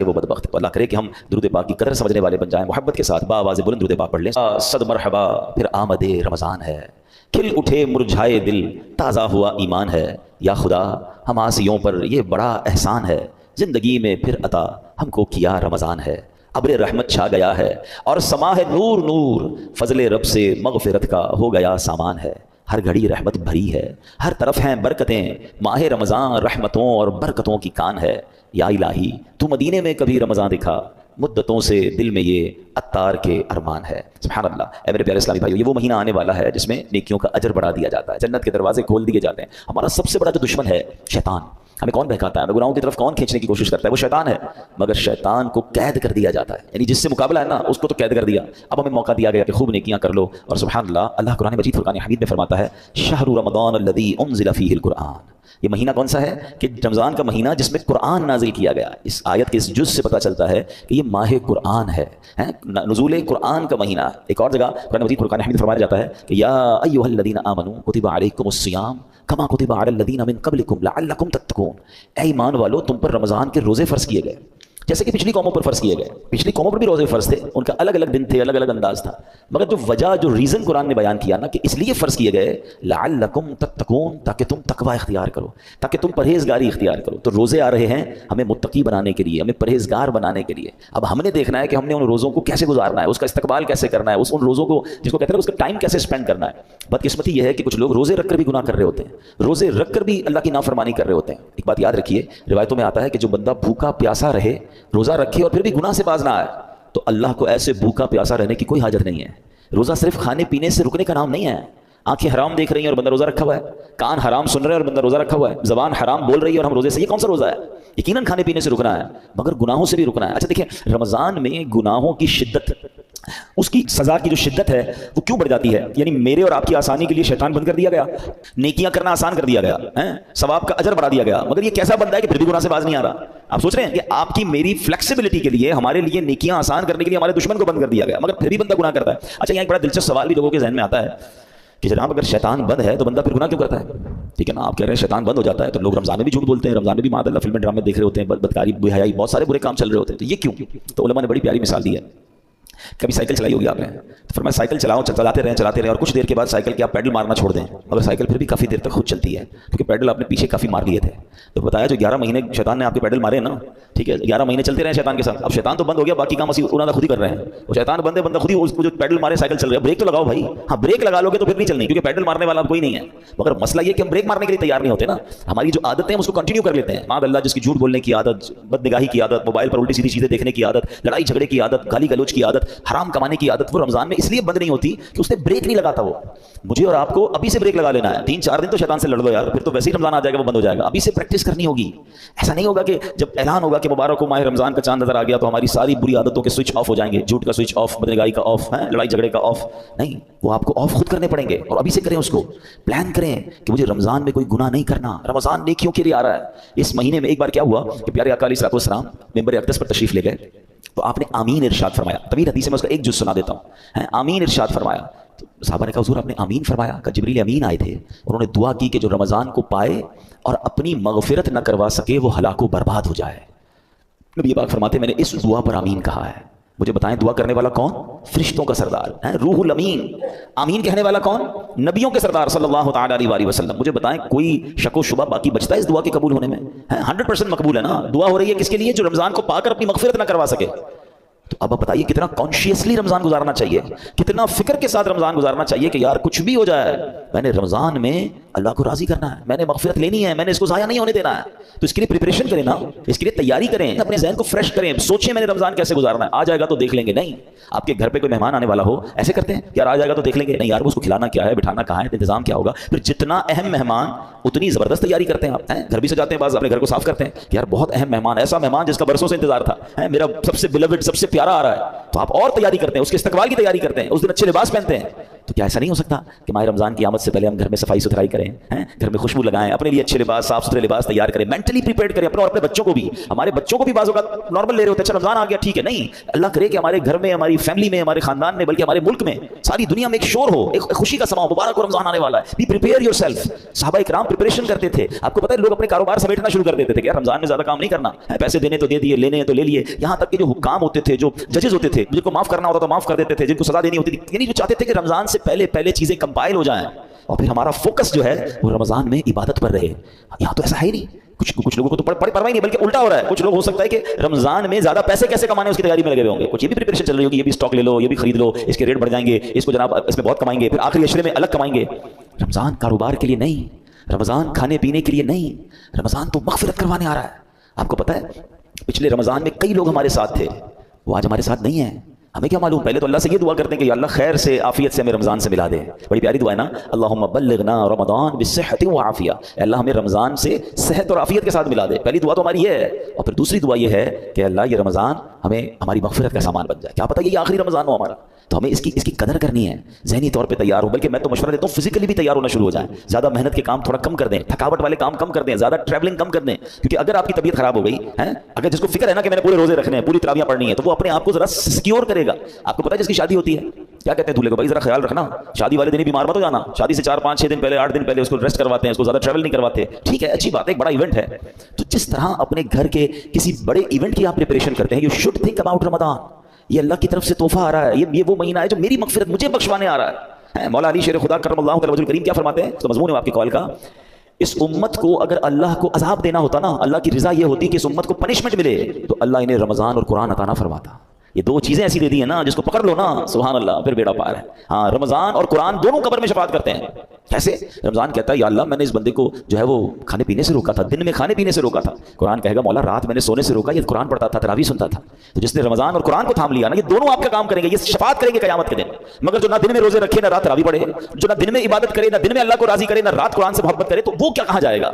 وہ بدبخت ہے۔ اللہ کرے کہ ہم درود پاک کی قدر سمجھنے والے بن جائیں، محبت کے ساتھ باآواز بلند درود پاک پڑھ لیں۔ صد مرحبا پھر آمد رمضان ہے، کھل اٹھے مرجھائے دل تازہ ہوا ایمان ہے۔ یا خدا ہم آسیوں پر یہ بڑا احسان ہے، زندگی میں پھر عطا ہم کو کیا رمضان ہے۔ ابر رحمت چھا گیا ہے اور سما ہے نور نور، فضل رب سے مغفرت کا ہو گیا سامان ہے۔ ہر گھڑی رحمت بھری ہے، ہر طرف ہیں برکتیں، ماہ رمضان رحمتوں اور برکتوں کی کان ہے۔ یا الہی تو مدینے میں کبھی رمضان دکھا، مدتوں سے دل میں یہ عطار کے ارمان ہے۔ سبحان اللہ۔ اے میرے پیارے اسلامی بھائیو، یہ وہ مہینہ آنے والا ہے جس میں نیکیوں کا اجر بڑھا دیا جاتا ہے، جنت کے دروازے کھول دیے جاتے ہیں۔ ہمارا سب سے بڑا جو دشمن ہے شیطان، ہمیں کون بہکاتا ہے، ہمیں گناہوں کی طرف کون کھینچنے کی کوشش کرتا ہے، وہ شیطان ہے۔ مگر شیطان کو قید کر دیا جاتا ہے، یعنی جس سے مقابلہ ہے نا اس کو تو قید کر دیا، اب ہمیں موقع دیا گیا کہ خوب نیکیاں کر لو۔ اور سبحان اللہ، اللہ قرآن مجید فرقان حمید میں فرماتا ہے شہر رمضان الذی انزل فیہ القرآن۔ یہ مہینہ کون سا ہے کہ رمضان کا مہینہ جس میں قرآن نازل کیا گیا۔ اس آیت کے اس جز سے پتہ چلتا ہے کہ یہ ماہ قرآن ہے، نزول قرآن کا مہینہ۔ ایک اور جگہ قرآن مجید فرقان حمید فرمایا جاتا ہے کہ یا ایھا الذین آمنوا کتب علیکم الصیام کما کتب علی الذین من قبلکم لعلکم تتقون۔ اے ایمان والو، تم پر رمضان کے روزے فرض کیے گئے جیسے کہ پچھلی قوموں پر فرض کیے گئے۔ پچھلی قوموں پر بھی روزے فرض تھے، ان کا الگ الگ دن تھے، الگ الگ انداز تھا، مگر جو وجہ جو ریزن قرآن نے بیان کیا نا کہ اس لیے فرض کیے گئے لعلکم تتقون، تاکہ تم تقوی اختیار کرو، تاکہ تم پرہیزگاری اختیار کرو۔ تو روزے آ رہے ہیں ہمیں متقی بنانے کے لیے، ہمیں پرہیزگار بنانے کے لیے۔ اب ہم نے دیکھنا ہے کہ ہم نے ان روزوں کو کیسے گزارنا ہے، اس کا استقبال کیسے کرنا ہے، ان روزوں کو جس کو کہتے ہیں اس کا ٹائم کیسے اسپینڈ کرنا ہے۔ بدقسمتی یہ ہے کہ کچھ لوگ روزے رکھ کر بھی گناہ کر رہے ہوتے ہیں، روزے رکھ کر بھی اللہ کی نافرمانی کر رہے ہوتے ہیں۔ ایک بات یاد رکھیے، روایتوں میں آتا ہے کہ جو بندہ بھوکا پیاسا رہے، روزہ رکھے اور پھر بھی گناہ سے باز نہ آئے، تو اللہ کو ایسے بھوکا پیاسا رہنے کی کوئی حاجت نہیں ہے۔ روزہ صرف کھانے پینے سے رکنے کا نام نہیں ہے۔ آنکھیں حرام دیکھ رہی ہیں اور بندہ روزہ رکھا ہوا ہے، کان حرام سن رہے ہیں اور بندہ روزہ رکھا ہوا ہے، زبان حرام بول رہی ہے اور ہم روزے سے، یہ کون سا روزہ ہے؟ یقیناً کھانے پینے سے رکنا ہے، مگر گناہوں سے بھی رکنا ہے۔ اچھا دیکھیں، رمضان میں گناہوں کی شدت، اس کی سزا کی جو شدت ہے وہ کیوں بڑھ جاتی ہے؟ یعنی میرے اور آپ کی آسانی کے لیے شیطان بند کر دیا گیا، نیکیاں کرنا آسان کر دیا گیا، ثواب کا اجر بڑھا دیا گیا، مگر یہ کیسا بندہ ہے کہ پھر بھی گناہ سے باز نہیں آ رہا؟ آپ سوچ رہے ہیں کہ آپ کی میری فلیکسیبلٹی کے لیے، ہمارے لیے نیکیاں آسان کرنے کے لیے ہمارے دشمن کو بند کر دیا گیا، مگر پھر بھی بندہ گناہ کرتا ہے۔ اچھا، یہاں ایک بڑا دلچسپ سوال بھی لوگوں کے ذہن میں آتا ہے کہ جناب اگر شیطان بند ہے تو بندہ پھر گناہ کیوں کرتا ہے؟ ٹھیک ہے نا، آپ کہہ رہے ہیں شیطان بند ہو جاتا ہے تو لوگ رمضان میں بھی جھوٹ بولتے ہیں، رمضان میں بھی معاذ اللہ فلمیں ڈرامے دیکھ رہے ہوتے ہیں، بدکاری بے حیائی بہت سارے برے کام چل رہے ہوتے ہیں، تو یہ کیوں؟ تو علماء نے بڑی پیاری مثال دی ہے۔ کبھی سائیکل چلائی ہوگی آپ نے، تو فرمایا سائیکل چلاؤ، چلاتے رہیں اور کچھ دیر کے بعد سائیکل کے آپ پیڈل مارنا چھوڑ دیں، مگر سائیکل پھر بھی کافی دیر تک خود چلتی ہے کیونکہ پیڈل آپ نے پیچھے کافی مار لیے تھے۔ تو بتایا جو 11 مہینے شیطان نے آپ کے پیڈل مارے نا، ٹھیک ہے، 11 مہینے چلتے رہے شیطان کے ساتھ، اب شیطان تو بند ہو گیا، باقی کام انہوں نے خود ہی کر رہے ہیں۔ وہ شیطان بند ہے، بندہ خود ہی اس کو جو پیڈل مارے سائیکل چل رہا ہے، بریک تو لگاؤ بھائی، ہاں بریک لگا لو گے تو پھر نہیں چلنی، کیونکہ پیڈل مارنے والا کوئی نہیں ہے۔ مگر مسئلہ یہ کہ ہم بریک مارنے کے لیے تیار نہیں ہوتے نا، ہماری جو عادتیں ہیں اس کو کنٹینیو کر لیتے ہیں۔ معاذ اللہ، جس کی جھوٹ بولنے کی عادت، بد نگاہی کی عادت، موبائل پر الٹی سیدھی چیزیں دیکھنے کی عادت، لڑائی جھگڑے کی عادت، گالی گلوچ کی عادت، حرام کمانے کی عادت، وہ رمضان میں اس لیے بند نہیں ہوتی کہ اس نے بریک نہیں لگاتا۔ وہ مجھے اور آپ کو ابھی سے بریک لگا لینا ہے، 3-4 دن تو شیطان سے لڑ لو یار، پھر تو ویسے ہی رمضان آ جائے گا، وہ بند ہو جائے گا۔ ابھی سے پریکٹس کرنی ہوگی۔ ایسا نہیں ہوگا کہ جب اعلان ہوگا کہ مبارک ہو ماہ رمضان کا چاند نظر آ گیا تو ہماری ساری بری عادتوں کے سوئچ آف ہو جائیں گے، جھوٹ کا سوئچ آف، بدنگاہی کا آف، لڑائی جھگڑے کا آف، نہیں، وہ آپ کو آف خود کرنے پڑیں گے، اور ابھی سے کریں، اس کو پلان کریں کہ مجھے رمضان میں کوئی گناہ نہیں کرنا، رمضان نیکیوں کے لیے آ رہا ہے۔ اس مہینے میں ایک بار کیا ہوا کہ پیارے آقا علیہ السلام منبر اقدس پر تشریف لے گئے تو آپ نے آمین ارشاد فرمایا۔ طویل حدیث میں اس کا ایک جز سنا دیتا ہوں۔ آمین ارشاد فرمایا، صحابہ نے کہا حضور آپ نے آمین فرمایا؟ کہ جبریل امین آئے تھے، انہوں نے دعا کی کہ جو رمضان کو پائے اور اپنی مغفرت نہ کروا سکے وہ ہلاک و برباد ہو جائے۔ نبی پاک فرماتے میں نے اس دعا پر آمین کہا ہے۔ مجھے بتائیں دعا کرنے والا کون؟ فرشتوں کا سردار روح الامین۔ آمین کہنے والا کون؟ نبیوں کے سردار صلی اللہ تعالی علیہ وآلہ وسلم۔ مجھے بتائیں کوئی شک و شبہ باقی بچتا ہے اس دعا کے قبول ہونے میں؟ 100% مقبول ہے نا۔ دعا ہو رہی ہے کس کے لیے؟ جو رمضان کو پا کر اپنی مغفرت نہ کروا سکے۔ تو اب آپ بتائیے کتنا کانشیسلی رمضان گزارنا چاہیے، کتنا فکر کے ساتھ رمضان گزارنا چاہیے کہ یار کچھ بھی ہو جائے میں نے رمضان میں اللہ کو راضی کرنا ہے، میں نے مغفرت لینی ہے، میں نے اس کو ضائع نہیں ہونے دینا ہے۔ تو اس کے لیے پریپریشن کریں نا، اس کے لیے تیاری کریں، اپنے ذہن کو فریش کریں، سوچیں میں نے رمضان کیسے گزارنا ہے، آ جائے گا تو دیکھ لیں گے۔ نہیں، آپ کے گھر پہ کوئی مہمان آنے والا ہو، ایسے کرتے ہیں یار آ جائے گا تو دیکھ لیں گے، نہیں یار اس کو کھلانا کیا ہے، بٹھانا کہاں ہے، انتظام کیا ہوگا۔ پھر جتنا اہم مہمان اتنی زبردست تیاری کرتے ہیں آپ، گھر بھی سجاتے ہیں، بعض اپنے گھر کو صاف کرتے ہیں کہ یار بہت اہم مہمان، ایسا مہمان جس کا برسوں سے انتظار تھا، میرا سب سے بیلوڈ، سب سے پیارا آ رہا ہے، تو آپ اور تیاری کرتے ہیں، اس کے استقبال کی تیاری کرتے ہیں، اس دن اچھے لباس پہنتے ہیں۔ تو کیا ایسا نہیں ہو سکتا کہ ماہ رمضان کی آمد سے پہلے ہم گھر میں صفائی ستھرائی کریں، گھر میں خوشبو لگائیں، اپنے لیے اچھے لباس، صاف ستھرے لباس تیار کریں، مینٹلی پریپیئرڈ کریں اپنے اور اپنے بچوں کو بھی. ہمارے بچوں کو بھی بعض اوقات نارمل لے رہے ہوتے ہیں، اچھا رمضان آ گیا ٹھیک ہے، نہیں، اللہ کرے کہ ہمارے گھر میں، ہماری فیملی میں، ہمارے خاندان میں، بلکہ ہمارے ملک میں، ساری دنیا میں ایک شور ہو، ایک خوشی کا سما ہو، مبارک ہو رمضان آنے والا ہے. Be prepare yourself. صحابہ کرام پریپریشن کرتے تھے. آپ کو پتہ ہے لوگ اپنے کاروبار سمیٹنا شروع کر دیتے تھے کہ یار رمضان میں زیادہ کام نہیں کرنا، پیسے دینے تو دے دیے، لینے تو لے لیے. یہاں تک کہ جو حکام ہوتے تھے، جو ججز ہوتے تھے، جن کو معاف کرنا ہوتا تو معاف کر دیتے تھے، جن کو سزا دینی ہوتی تھی، یعنی جو چاہتے تھے کہ رمضان سے پہلے چیزیں کمپائل ہو جائیں اور پھر ہمارا فوکس جو ہے وہ رمضان میں عبادت پر رہے. یہاں تو ایسا ہے ہی نہیں. کچھ لوگوں کو تو پرواہ نہیں، بلکہ الٹا ہو رہا ہے. کچھ لوگ ہو سکتا ہے کہ رمضان میں زیادہ پیسے کیسے کمانے اس کی تیاری میں لگے ہوئے ہوں گے. کچھ یہ بھی پریپریشن چل رہی ہوگی، یہ بھی اسٹاک لے لو، یہ بھی خرید لو، اس کے ریٹ بڑھ جائیں گے، اس کو جناب اس میں بہت کمائیں گے، پھر آخری عشرے میں الگ کمائیں گے. رمضان کاروبار کے لیے نہیں، رمضان کھانے پینے کے لیے نہیں، رمضان تو مغفرت کروانے آ رہا ہے. آپ کو پتہ ہے پچھلے رمضان میں کئی لوگ ہمارے ساتھ تھے، وہ آج ہمارے ساتھ نہیں ہیں. ہمیں کیا معلوم؟ پہلے تو اللہ سے یہ دعا کرتے ہیں کہ یا اللہ خیر سے، عافیت سے ہمیں رمضان سے ملا دے. بڑی پیاری دعا ہے نا، اللہم بلغنا رمضان بالصحت وعافیہ. اللہ ہمیں رمضان سے صحت اور عافیت کے ساتھ ملا دے. پہلی دعا تو ہماری یہ ہے. اور پھر دوسری دعا یہ ہے کہ اللہ یہ رمضان ہمیں ہماری مغفرت کا سامان بن جائے. کیا پتہ یہ آخری رمضان ہو ہمارا، تو ہمیں اس کی قدر کرنی ہے، ذہنی طور پہ تیار ہو. بلکہ میں تو مشورہ دیتا ہوں فزیکلی بھی تیار ہونا شروع ہو جائیں. زیادہ محنت کے کام تھوڑا کم کر دیں، تھکاوٹ والے کام کم کر دیں، زیادہ ٹریولنگ کم کر دیں. کیونکہ اگر آپ کی طبیعت خراب ہو گئی ہے، اگر جس کو فکر ہے نا کہ میں نے پورے روزے رکھنے ہیں، پوری تراویح پڑھنی ہے، تو وہ اپنے آپ کو ذرا سیکیور کرے گا. آپ کو پتہ ہے جس کی شادی ہوتی ہے کیا کہتے ہیں دولہے کو، بھائی ذرا خیال رکھنا، شادی والے دن ہی بیمار مت ہو جانا. شادی سے 4-5-6 دن پہلے، 8 دن پہلے اس کو ریسٹ کرواتے ہیں، اس کو زیادہ ٹریول نہیں کرواتے. ٹھیک ہے، اچھی بات ہے، ایک بڑا ایونٹ ہے. تو جس طرح اپنے گھر کے کسی بڑے ایونٹ کی آپ پریپریشن کرتے ہیں، یو شوڈ تھنک اباؤٹ رمضان. یہ اللہ کی طرف سے تحفہ آ رہا ہے، یہ وہ مہینہ ہے جو میری مغفرت مجھے بخشوانے آ رہا ہے. مولا علی شیر خدا کرم اللہ وجہ الکریم کیا فرماتے ہیں؟ تو مضمون ہے آپ کی کال کا، اس امت کو اگر اللہ کو عذاب دینا ہوتا نا، اللہ کی رضا یہ ہوتی کہ اس امت کو پنشمنٹ ملے، تو اللہ انہیں رمضان اور قرآن عطا نہ فرماتا. یہ دو چیزیں ایسی دے دی ہیں نا، جس کو پکڑ لو نا سبحان اللہ، پھر بیڑا پار ہے. ہاں، رمضان اور قرآن دونوں قبر میں شفاعت کرتے ہیں. کیسے؟ رمضان کہتا ہے یا اللہ میں نے اس بندے کو جو ہے وہ کھانے پینے سے روکا تھا، دن میں کھانے پینے سے روکا تھا. قرآن کہے گا مولا رات میں نے سونے سے روکا، یہ قرآن پڑھتا تھا، تراویح سنتا تھا. تو جس نے رمضان اور قرآن کو تھام لیا نا، یہ دونوں آپ کا کام کریں گے، یہ شفاعت کریں گے قیامت کے دن. مگر جو نہ دن میں روزے رکھے، نہ رات تراویح پڑھے، جو نہ دن میں عبادت کرے، نہ دن میں اللہ کو راضی کرے، نہ رات قرآن سے محبت کرے، تو وہ کیا کہاں جائے گا؟